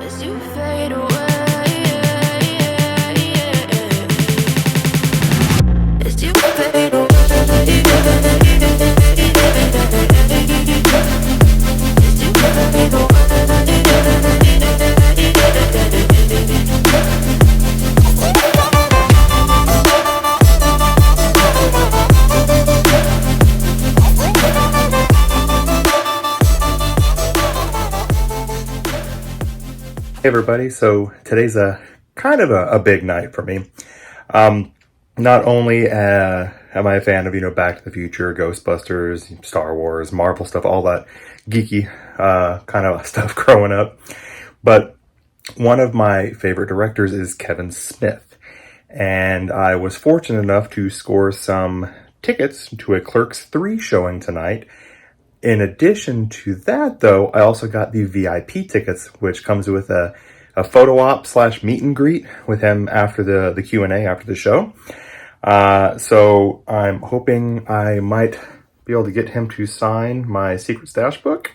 as you fade away. As you fade away. As you fade away. Hey everybody, so today's a kind of a big night for me. Not only am I a fan of, Back to the Future, Ghostbusters, Star Wars, Marvel stuff, all that geeky kind of stuff growing up, but one of my favorite directors is Kevin Smith. And I was fortunate enough to score some tickets to a Clerks III showing tonight. In addition to that, though, I also got the VIP tickets, which comes with a photo op / meet and greet with him after the Q&A after the show. So I'm hoping I might be able to get him to sign my Secret Stash book,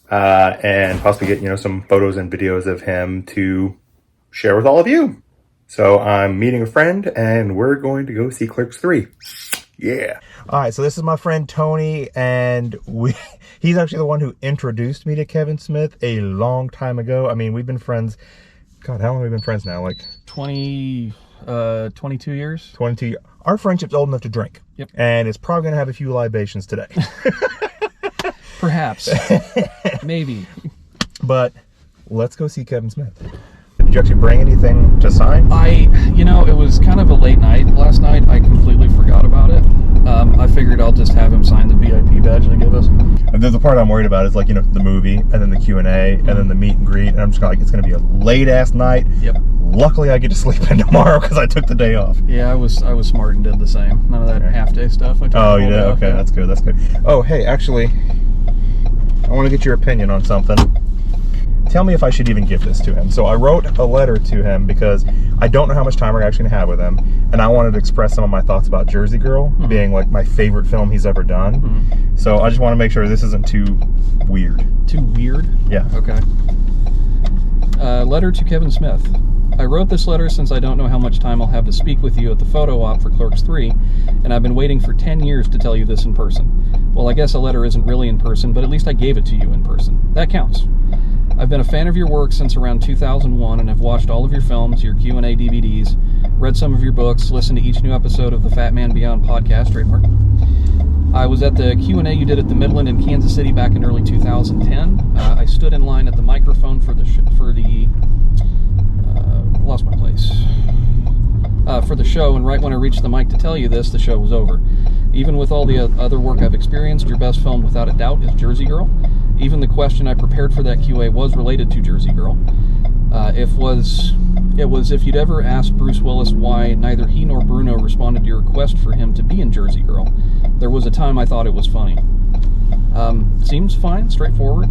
and possibly get, some photos and videos of him to share with all of you. So I'm meeting a friend and we're going to go see Clerks III. Yeah. All right, so this is my friend Tony, and he's actually the one who introduced me to Kevin Smith a long time ago. I mean, we've been friends, God, how long have we been friends now? Like 22 years. 22. Our friendship's old enough to drink. Yep. And it's probably going to have a few libations today. Perhaps. Maybe. But let's go see Kevin Smith. Did you actually bring anything to sign? It was kind of a late night last night. I completely forgot about it. I figured I'll just have him sign the VIP badge they give us. And the part I'm worried about is the movie, and then the Q&A, and then the meet and greet, and I'm just it's going to be a late ass night. Yep. Luckily, I get to sleep in tomorrow because I took the day off. Yeah, I was smart and did the same. None of that half-day stuff. Oh, you did? Okay, yeah. That's good. That's good. Oh, hey, actually, I want to get your opinion on something. Tell me if I should even give this to him. So I wrote a letter to him because I don't know how much time we're actually going to have with him, and I wanted to express some of my thoughts about Jersey Girl being my favorite film he's ever done. So I just want to make sure this isn't too weird. Too weird? Yeah. Okay. Letter to Kevin Smith. I wrote this letter since I don't know how much time I'll have to speak with you at the photo op for Clerks III, and I've been waiting for 10 years to tell you this in person. Well, I guess a letter isn't really in person, but at least I gave it to you in person. That counts. I've been a fan of your work since around 2001 and have watched all of your films, your Q&A DVDs, read some of your books, listened to each new episode of the Fat Man Beyond podcast, trademark. I was at the Q&A you did at the Midland in Kansas City back in early 2010. I stood in line at the microphone for the show, and right when I reached the mic to tell you this, the show was over. Even with all the other work I've experienced, your best film without a doubt is Jersey Girl. Even the question I prepared for that QA was related to Jersey Girl. It was if you'd ever asked Bruce Willis why neither he nor Bruno responded to your request for him to be in Jersey Girl. There was a time I thought it was funny. Seems fine, straightforward.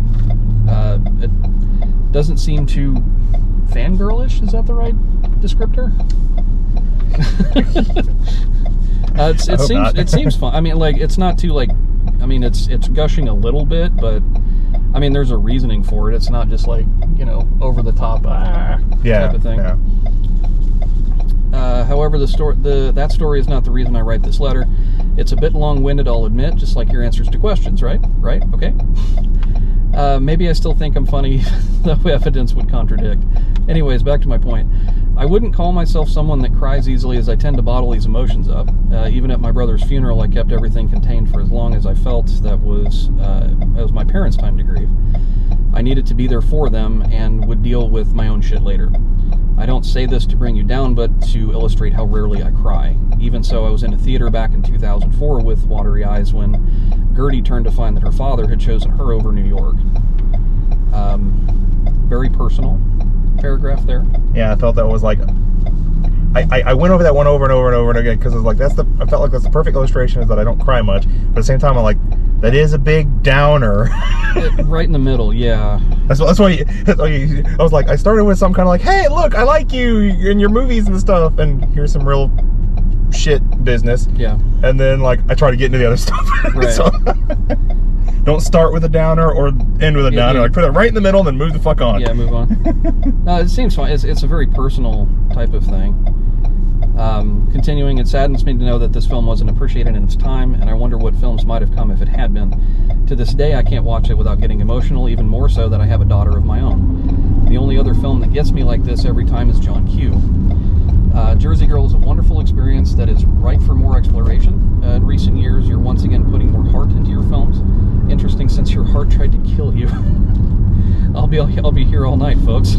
It doesn't seem too fangirlish, is that the right descriptor? It seems fun. I mean, it's not too it's gushing a little bit, but I mean, there's a reasoning for it. It's not just over the top type of thing. Yeah. However, that story is not the reason I write this letter. It's a bit long-winded, I'll admit, just like your answers to questions, right? Right? Okay. Maybe I still think I'm funny, though evidence would contradict. Anyways, back to my point. I wouldn't call myself someone that cries easily, as I tend to bottle these emotions up. Even at my brother's funeral, I kept everything contained for as long as I felt that was my parents' time to grieve. I needed to be there for them and would deal with my own shit later. I don't say this to bring you down, but to illustrate how rarely I cry. Even so, I was in a theater back in 2004 with watery eyes when Gertie turned to find that her father had chosen her over New York. Very personal paragraph there. Yeah, I felt that was I went over that one over and over and over and again because I felt like that's the perfect illustration is that I don't cry much, but at the same time I'm like, that is a big downer. Right in the middle, yeah. That's why I was like, I started with some kind of hey, look, I like you and your movies and stuff, and here's some real shit business. Yeah. And then like I try to get into the other stuff. Right. So, don't start with a downer or end with a downer. Like put it right in the middle and then move the fuck on. Yeah, move on. No, it seems fun. It's a very personal type of thing. Continuing, it saddens me to know that this film wasn't appreciated in its time, and I wonder what films might have come if it had been. To this day, I can't watch it without getting emotional, even more so that I have a daughter of my own. The only other film that gets me like this every time is John Q. Jersey Girl is a wonderful experience that is ripe for more exploration. In recent years, you're once again putting more heart into your films. Interesting, since your heart tried to kill you. I'll be here all night, folks.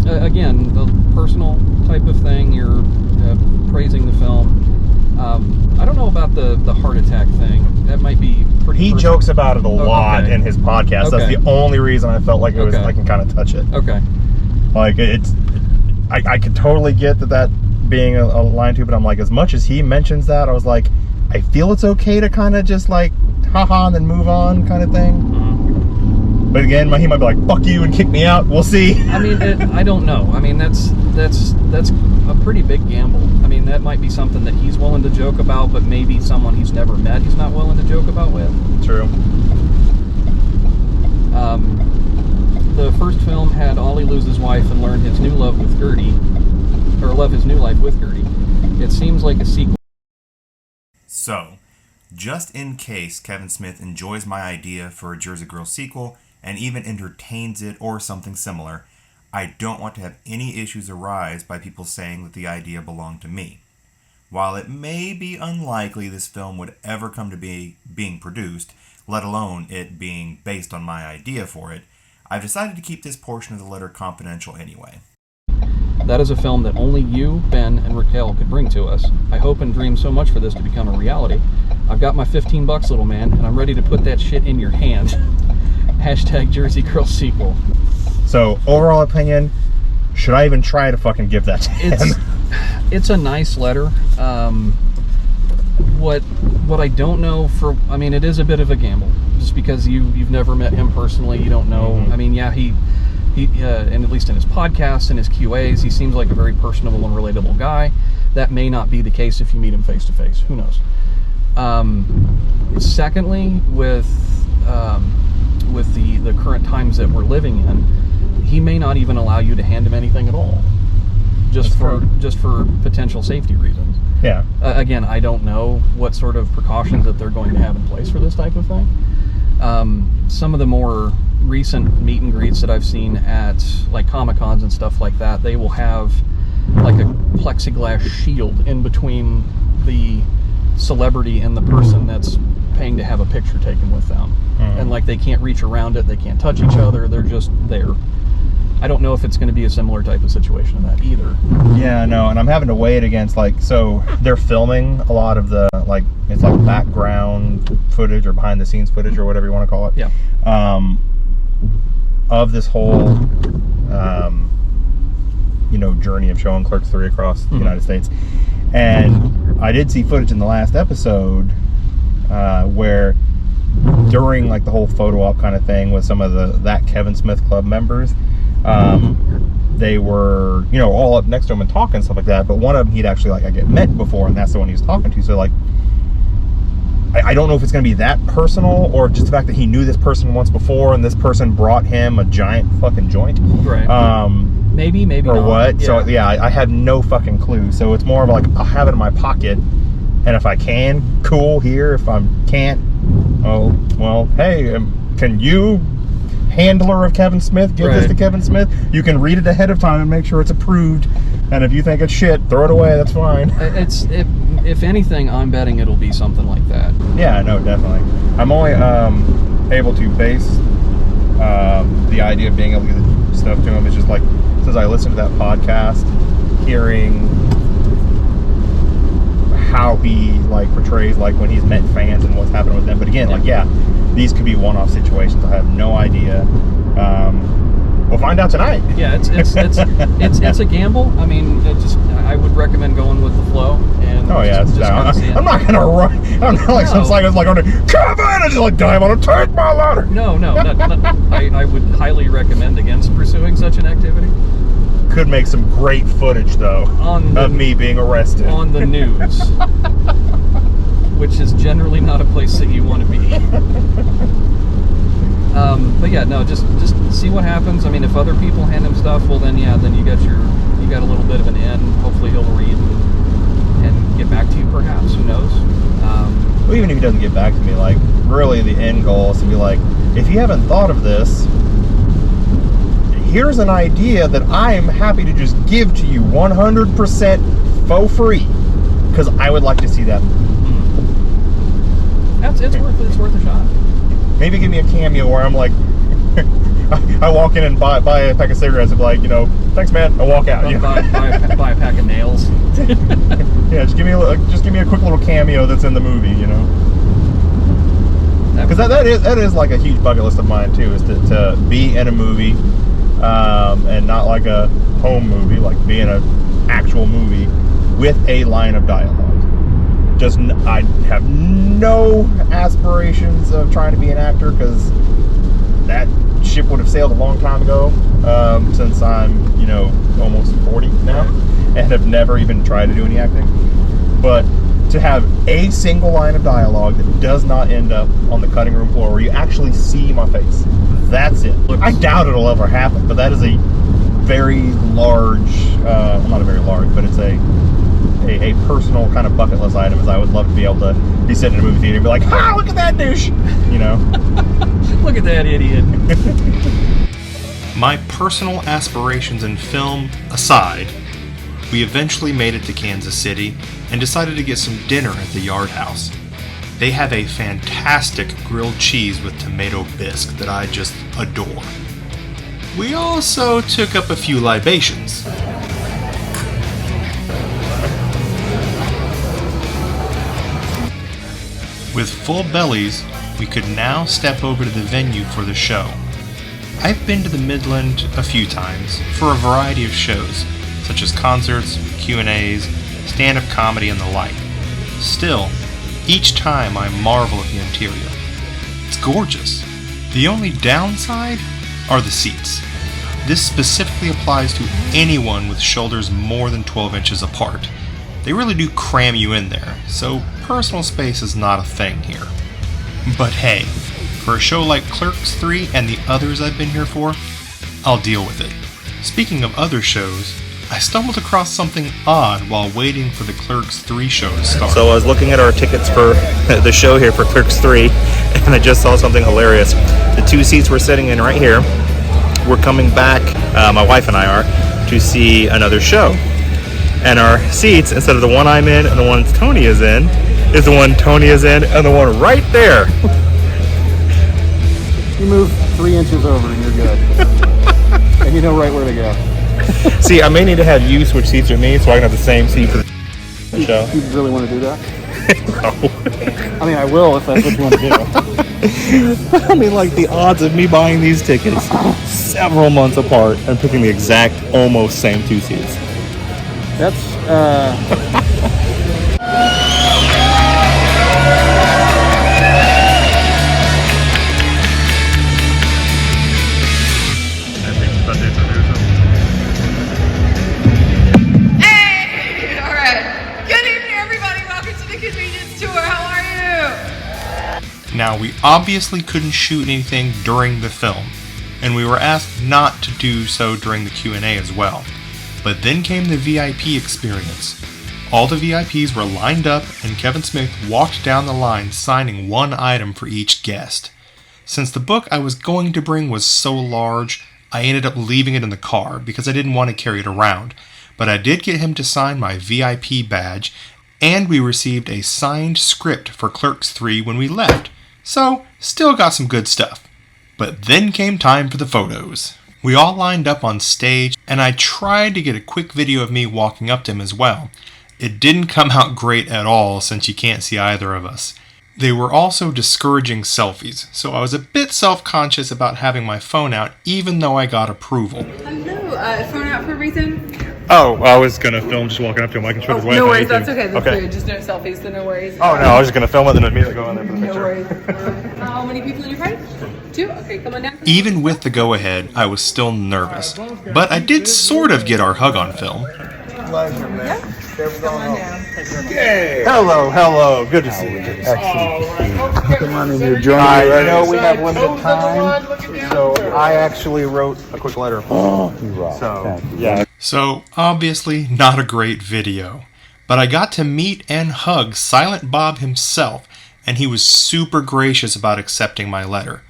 Again, the personal type of thing. You're praising the film. I don't know about the heart attack thing. That might be pretty. He jokes about it a lot in his podcast. Okay. That's the only reason I felt like it was. I can kind of touch it. Okay. Like I could totally get that being a line too, but I'm like, as much as he mentions that, I was like, I feel it's okay to kind of just like, haha, and then move on, kind of thing. Mm-hmm. But again, he might be like, fuck you and kick me out. We'll see. I mean, I don't know. I mean, that's a pretty big gamble. I mean, that might be something that he's willing to joke about, but maybe someone he's never met he's not willing to joke about with. True. The first film had Ollie lose his wife and learn his new love with Gertie, or love his new life with Gertie. It seems like a sequel. So, just in case Kevin Smith enjoys my idea for a Jersey Girl sequel and even entertains it or something similar, I don't want to have any issues arise by people saying that the idea belonged to me. While it may be unlikely this film would ever come to be being produced, let alone it being based on my idea for it, I've decided to keep this portion of the letter confidential anyway. That is a film that only you, Ben, and Raquel could bring to us. I hope and dream so much for this to become a reality. I've got my $15, little man, and I'm ready to put that shit in your hand. Hashtag Jersey Girl sequel. So, overall opinion, should I even try to fucking give that to him? It's a nice letter. What I don't know I mean, it is a bit of a gamble, just because you've never met him personally. You don't know. Mm-hmm. I mean, yeah, he and at least in his podcasts and his QAs, he seems like a very personable and relatable guy. That may not be the case if you meet him face to face. Who knows? Secondly, with the current times that we're living in, he may not even allow you to hand him anything at all, just for potential safety reasons. Yeah. Again, I don't know what sort of precautions that they're going to have in place for this type of thing. Some of the more recent meet and greets that I've seen at like Comic-Cons and stuff like that, they will have like a plexiglass shield in between the celebrity and the person that's paying to have a picture taken with them. Mm-hmm. And like they can't reach around it, they can't touch each other, they're just there. I don't know if it's going to be a similar type of situation in that either. Yeah, no, and I'm having to weigh it against, like, so they're filming a lot of the, like, it's like background footage or behind the scenes footage or whatever you want to call it. Yeah. Of this whole, journey of showing Clerks III across the United States. And I did see footage in the last episode where during, like, the whole photo op kind of thing with some of that Kevin Smith Club members, they were, all up next to him and talking and stuff like that. But one of them he'd actually, like, I get met before, and that's the one he was talking to. So, like, I don't know if it's going to be that personal or just the fact that he knew this person once before and this person brought him a giant fucking joint. Right. Maybe or not. what. Yeah. So, yeah, I have no fucking clue. So it's more of like, I'll have it in my pocket, and if I can, cool, here. If I can't, oh, well, hey, can you, handler of Kevin Smith, give this to Kevin Smith? You can read it ahead of time and make sure it's approved, and if you think it's shit, throw it away, that's fine. If anything, I'm betting it'll be something like that. Yeah, no, definitely. I'm only able to base the idea of being able to get the stuff to him. It's just like, since I listened to that podcast, hearing how he, like, portrays, like, when he's met fans and what's happening with them. But again, like, yeah, these could be one-off situations. I have no idea. We'll find out tonight. Yeah, it's a gamble. I mean, I would recommend going with the flow. And I'm not gonna run. I'm not like some psycho's like, Kevin, and just like dive on him, take my ladder. No. I would highly recommend against pursuing such an activity. could make some great footage, though, of me being arrested. On the news. Which is generally not a place that you want to be. But yeah, no, just see what happens. I mean, if other people hand him stuff, well then yeah, then you got a little bit of an in. Hopefully he'll read and get back to you, perhaps. Who knows? Well, even if he doesn't get back to me, like, really the end goal is to be like, if you haven't thought of this, here's an idea that I am happy to just give to you 100% for free, because I would like to see that. It's worth a shot. Maybe give me a cameo where I'm like, I walk in and buy a pack of cigarettes and be like, thanks man, I walk out. Buy a pack of nails. Yeah, just give me a quick little cameo that's in the movie, Because that is like a huge bucket list of mine too, is to be in a movie, and not like a home movie, like be in an actual movie with a line of dialogue. I have no aspirations of trying to be an actor, because that ship would have sailed a long time ago, since I'm, almost 40 now, and have never even tried to do any acting. But to have a single line of dialogue that does not end up on the cutting room floor where you actually see my face, that's it. I doubt it'll ever happen, but that is a very large, well, not a very large, but it's a personal kind of bucket list item. Is I would love to be able to be sitting in a movie theater and be like, "Ha! Look at that douche!" Look at that idiot. My personal aspirations in film aside, we eventually made it to Kansas City and decided to get some dinner at the Yard House. They have a fantastic grilled cheese with tomato bisque that I just adore. We also took up a few libations. With full bellies, we could now step over to the venue for the show. I've been to the Midland a few times for a variety of shows, such as concerts, Q&As, stand-up comedy, and the like. Still, each time I marvel at the interior. It's gorgeous. The only downside are the seats. This specifically applies to anyone with shoulders more than 12 inches apart. They really do cram you in there, so personal space is not a thing here. But hey, for a show like Clerks III and the others I've been here for, I'll deal with it. Speaking of other shows, I stumbled across something odd while waiting for the Clerks III show to start. So I was looking at our tickets for the show here for Clerks III, and I just saw something hilarious. The two seats we're sitting in right here, we're coming back, my wife and I are, to see another show. And our seats, instead of the one I'm in and the one Tony is in, is the one Tony is in and the one right there. You move 3 inches over and you're good. And you know right where to go. See, I may need to have you switch seats with me so I can have the same seat for the show. You really want to do that? No. I mean, I will if that's what you want to do. I mean, like, the odds of me buying these tickets several months apart and picking the exact, almost same two seats. That's, Hey! All right. Good evening, everybody. Welcome to the Convenience Tour. How are you? Now, we obviously couldn't shoot anything during the film, and we were asked not to do so during the Q&A as well. But then came the VIP experience. All the VIPs were lined up, and Kevin Smith walked down the line signing one item for each guest. Since the book I was going to bring was so large, I ended up leaving it in the car because I didn't want to carry it around. But I did get him to sign my VIP badge, and we received a signed script for Clerks III when we left. So, still got some good stuff. But then came time for the photos. We all lined up on stage, and I tried to get a quick video of me walking up to him as well. It didn't come out great at all since you can't see either of us. They were also discouraging selfies, so I was a bit self-conscious about having my phone out even though I got approval. Hello. Phone out for a reason? Oh, I was going to film just walking up to him. I can show his wife. No worries. That's okay. That's okay. good. Just no selfies, so no worries. Oh, no, I was just going to film it and then immediately go in there for the No picture. worries. How many people in your party? 2. Okay, come on down. Even with the go-ahead, I was still nervous, but I did sort of get our hug on film. Pleasure, man. Come on down. Hello. Good to see you. Excellent. Come on in here, join me. I know we have limited time, so I actually wrote a quick letter. So, obviously, not a great video. But I got to meet and hug Silent Bob himself, and he was super gracious about accepting my letter.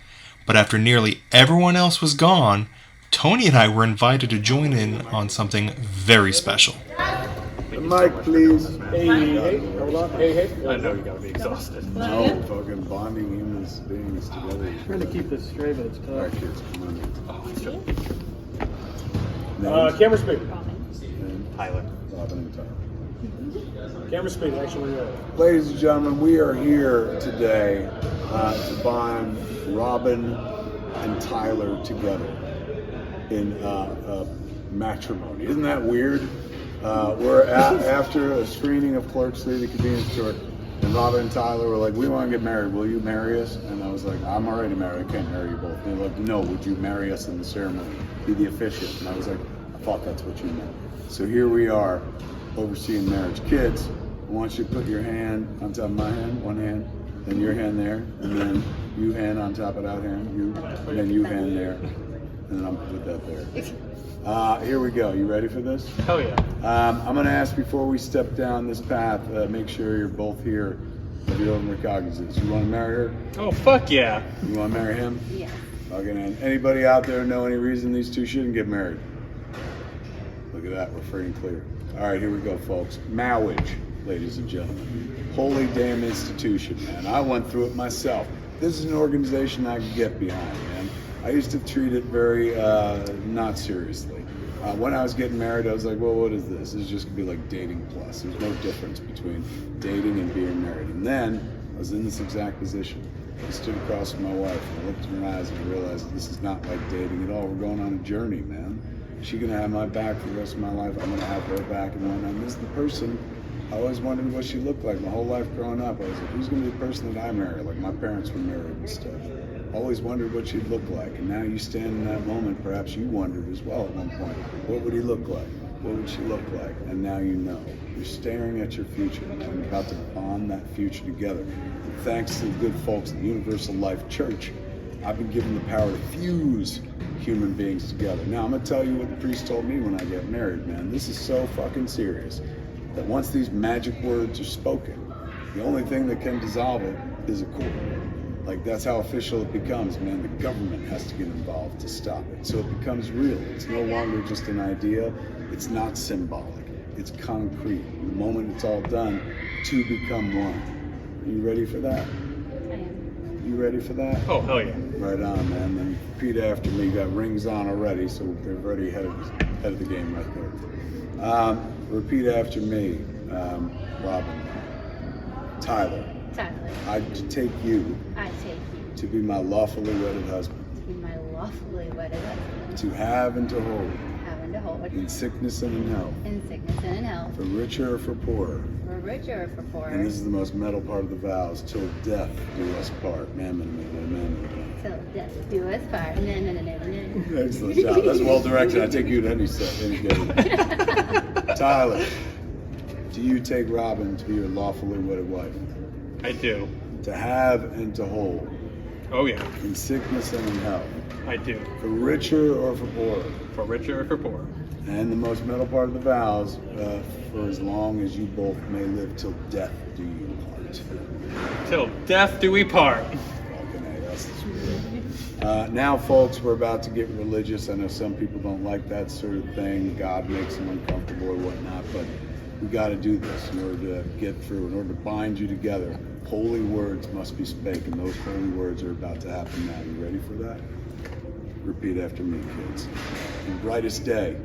But after nearly everyone else was gone, Tony and I were invited to join in on something very special. The mic, please. Hey, hold on. Hey. I know you gotta be exhausted. No, fucking bonding human beings together. Trying to keep this straight, but it's All right, tough. kids, come on in. Camera speed. Tyler. Robin and Tyler. Camera speed, actually. Ladies and gentlemen, we are here today to bond Robin and Tyler together in matrimony. Isn't that weird? We're after a screening of Clerks III, the convenience store, and Robin and Tyler were like, we want to get married. Will you marry us? And I was like, I'm already married. I can't marry you both. And they're like, no, would you marry us in the ceremony? Be the officiant. And I was like, I thought that's what you meant. So here we are, overseeing marriage. Kids, I want you to put your hand on top of my hand, one hand, then your hand there, and then you hand on top of that hand, and then you hand there, and then I'm gonna put that there. Here we go. You ready for this? Hell yeah. I'm going to ask before we step down this path, make sure you're both here if you don't recognizance. You want to marry her? Oh, fuck yeah. You want to marry him? Yeah. Okay, and anybody out there know any reason these two shouldn't get married? Look at that. We're free and clear. All right, here we go, folks. Marriage, ladies and gentlemen. Holy damn institution, man. I went through it myself. This is an organization I can get behind, man. I used to treat it very not seriously. When I was getting married, I was like, well, what is this? This is just gonna be like dating plus. There's no difference between dating and being married. And then I was in this exact position. I stood across from my wife and I looked in her eyes and I realized this is not like dating at all. We're going on a journey, man. She's gonna have my back for the rest of my life. I'm gonna have her back, and when I miss the person, I always wondered what she looked like. My whole life growing up, I was like, who's gonna be the person that I marry? Like my parents were married and stuff. Always wondered what she'd look like, and now you stand in that moment. Perhaps you wondered as well at one point, what would he look like? What would she look like? And now you know. You're staring at your future, and you're about to bond that future together. And thanks to the good folks at the Universal Life Church, I've been given the power to fuse human beings together. Now I'm gonna tell you what the priest told me when I got married, man. This is so fucking serious that once these magic words are spoken, the only thing that can dissolve it is a court. Like, that's how official it becomes, man. The government has to get involved to stop it. So it becomes real. It's no longer just an idea. It's not symbolic. It's concrete. The moment it's all done, two become one. Are you ready for that? You ready for that? Oh, hell yeah. Right on, man. Then repeat after me. You got rings on already, so they're already ahead of the game right there. Repeat after me, Robin. Tyler. I take you to be my lawfully wedded husband. To have and to hold. In sickness and in health. For richer or for poorer. And this is the most metal part of the vows. Till death do us part. Amen. Till death do us part. No. Excellent job. That's well directed. I take you to any set, any day. Tyler, do you take Robin to be your lawfully wedded wife? I do. To have and to hold. Oh yeah. In sickness and in health. I do. For richer or for poorer. For richer or for poorer. And the most metal part of the vows, for as long as you both may live till death do you part. Till death do we part. Fucking A, that's the spirit. Now, folks, we're about to get religious. I know some people don't like that sort of thing. God makes them uncomfortable or whatnot, but we got to do this in order to get through, in order to bind you together. Holy words must be spoken. Those holy words are about to happen now. You ready for that? Repeat after me, kids. In brightest day.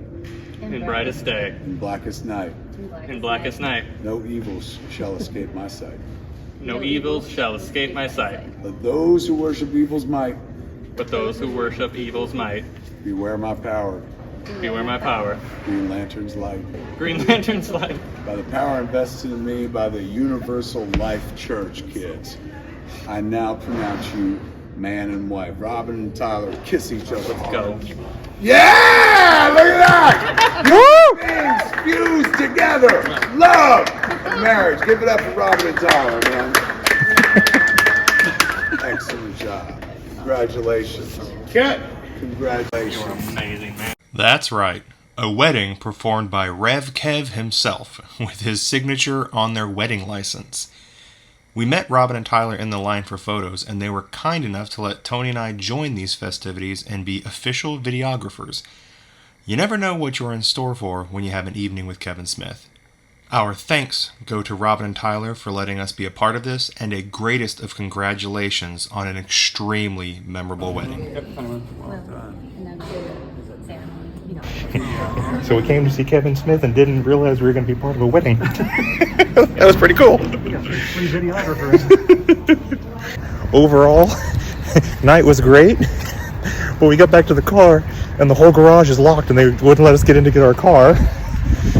In brightest day. In blackest night. In blackest night. No evils shall escape my sight. No evils shall escape my sight. But those who worship evil's might. But those who worship evil's might. Beware my power. Beware my power. Green Lantern's light. Green Lantern's light. By the power invested in me by the Universal Life Church, kids, I now pronounce you Man and wife. Robin and Tyler kiss each other. Let's go. Yeah! Look at that! Woo! Things fused together. Love and marriage. Give it up for Robin and Tyler, man. Excellent job. Congratulations. Congratulations. Amazing, man. That's right. A wedding performed by Rev Kev himself, with his signature on their wedding license. We met Robin and Tyler in the line for photos, and they were kind enough to let Tony and I join these festivities and be official videographers. You never know what you're in store for when you have an evening with Kevin Smith. Our thanks go to Robin and Tyler for letting us be a part of this, and a greatest of congratulations on an extremely memorable wedding. So we came to see Kevin Smith and didn't realize we were going to be part of a wedding. That was pretty cool. Free videographers. Overall, night was great. But we got back to the car and the whole garage is locked and they wouldn't let us get in to get our car.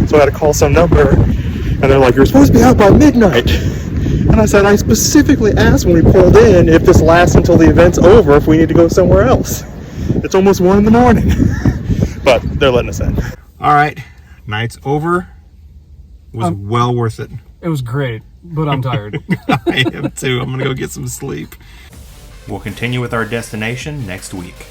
So I had to call some number and they're like, "You're supposed to be out by midnight." And I said, "I specifically asked when we pulled in if this lasts until the event's over, if we need to go somewhere else. It's almost 1 in the morning." But they're letting us in. All right, night's over. It was well worth it. It was great, but I'm tired. I am too. I'm gonna go get some sleep. We'll continue with our destination next week.